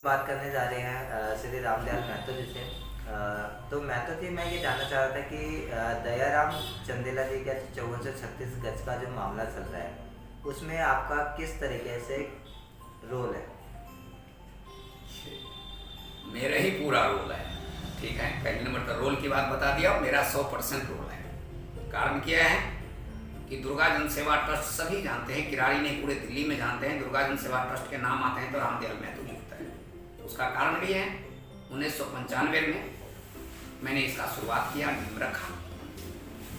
बात करने जा रहे हैं श्री रामदयाल महतो जी से। तो महतो जी, मैं ये जानना चाह रहा था कि दयाराम चंदेला जी का 5436 गज का जो मामला चल रहा है उसमें आपका किस तरीके से रोल है? मेरा ही पूरा रोल है। ठीक है, पहले नंबर पर रोल की बात बता दिया। मेरा 100% रोल है। कारण क्या है कि दुर्गा जन सेवा ट्रस्ट सभी जानते हैं, किराड़ी नहीं पूरे दिल्ली में जानते हैं। दुर्गा जन सेवा ट्रस्ट के नाम आते हैं तो रामदयाल महतो जी होता है। उसका कारण भी है 1995 में मैंने इसका शुरुआत किया, नींव रखा,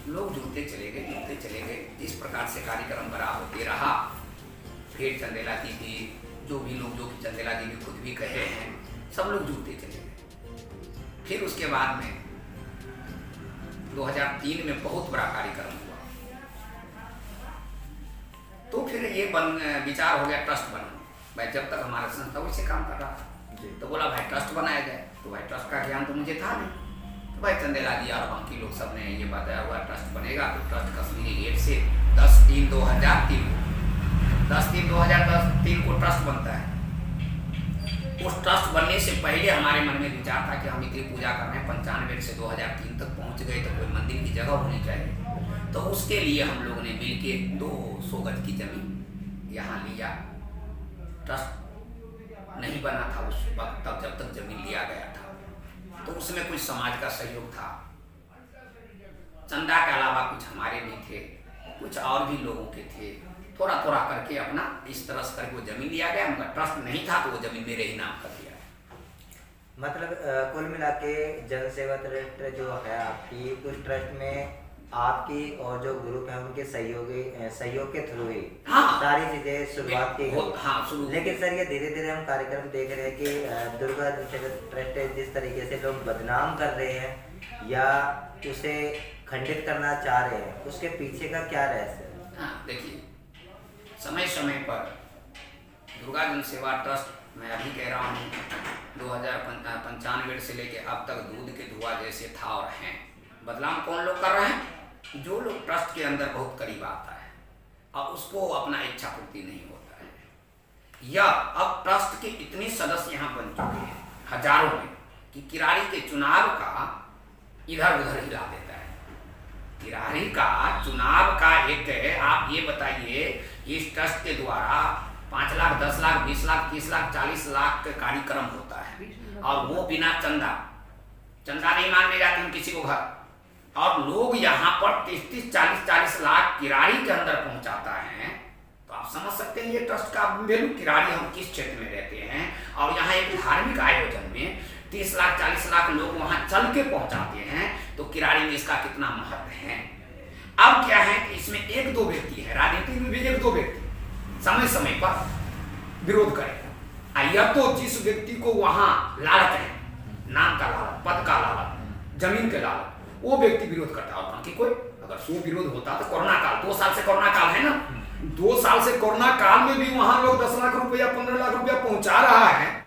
लोग जुड़ते चले गए। इस प्रकार से कार्यक्रम बड़ा होते रहा। फिर चंदेला दीदी, जो भी लोग, जो कि चंदेला दीदी खुद भी कहे हैं, सब लोग जुड़ते चले गए। फिर उसके बाद में 2003 में बहुत बड़ा कार्यक्रम हुआ। तो फिर ये विचार हो गया ट्रस्ट बना। भाई जब तक हमारा संस्था वैसे काम कर रहा था तो बोला भाई ट्रस्ट बनाया जाए। तो भाई ट्रस्ट का ज्ञान तो मुझे था नहीं। तो भाई चंदेला जी और बाकी लोग सब ने ये बताया हुआ ट्रस्ट बनेगा। तो ट्रस्ट कश्मीरी रेट से 10/3/2003 को ट्रस्ट बनता है। उस ट्रस्ट बनने से पहले हमारे मन में विचार था कि हम इतनी पूजा कर रहे हैं, 95 से 2003 तक पहुंच गए तो कोई मंदिर की जगह होनी चाहिए। तो उसके लिए हम लोग ने मिल के 200 गज की जमीन यहाँ लिया। ट्रस्ट नहीं बना था उस वक्त, तब जब तक जमीन लिया गया था। तो उसमें कुछ समाज का सहयोग था, चंदा के अलावा कुछ हमारे भी थे, कुछ और भी लोगों के थे। थोड़ा थोड़ा करके अपना इस तरह से करके वो जमीन लिया गया। मगर ट्रस्ट नहीं था तो वो जमीन मेरे ही नाम कर दिया। मतलब कुल मिला के जन सेवा ट्रस्ट जो है आपकी, उस ट्रस्ट में आपकी और जो ग्रुप है उनके सहयोग के थ्रू ही सारी चीजें शुरुआत की गई। हाँ, लेकिन सर ये धीरे धीरे हम कार्यक्रम देख रहे हैं कि दुर्गा जन सेवा ट्रस्ट जिस तरीके से लोग बदनाम कर रहे हैं या उसे खंडित करना चाह रहे हैं, उसके पीछे का क्या रहस्य है? हाँ, देखिए, समय समय पर दुर्गा जन सेवा ट्रस्ट, मैं अभी कह रहा हूँ 2095 से लेके अब तक दूध के धुआं जैसे था और हैं। बदलाव कौन लोग कर रहे हैं? जो लोग ट्रस्ट के अंदर बहुत करीब आता है और उसको अपना इच्छा पूर्ति नहीं होता है, या अब ट्रस्ट के इतने सदस्य यहाँ बन चुके हैं हजारों में कि किराड़ी के चुनाव का इधर उधर हिला देता है। किराड़ी का चुनाव का एक, आप ये बताइए, इस ट्रस्ट के द्वारा 5 लाख, 10 लाख, 20 लाख, 30 लाख, 40 लाख का कार्यक्रम होता है और वो बिना चंदा नहीं मांगने जाते हैं किसी को घर। और लोग यहाँ पर 30-30, 40-40 लाख किराड़ी के अंदर पहुंचाता है। तो आप समझ सकते हैं ये ट्रस्ट का वैल्यू। किराड़ी हम किस क्षेत्र में रहते हैं और यहाँ एक धार्मिक आयोजन में 30 लाख, 40 लाख लोग वहां चल के पहुंचाते हैं, तो किराड़ी में इसका कितना महत्व है। अब क्या है कि इसमें 1-2 व्यक्ति है, राजनीति में भी 1-2 व्यक्ति समय समय पर विरोध करेगा। या तो जिस व्यक्ति को वहां लालच है, नाम का लालच, पद का लालच, जमीन के लालच, वो व्यक्ति विरोध करता है। और बाकी कोई अगर सो विरोध होता तो कोरोना काल, 2 साल से कोरोना काल है ना, 2 साल से कोरोना काल में भी वहां लोग 10 लाख रुपया, 15 लाख रुपया पहुंचा रहा है।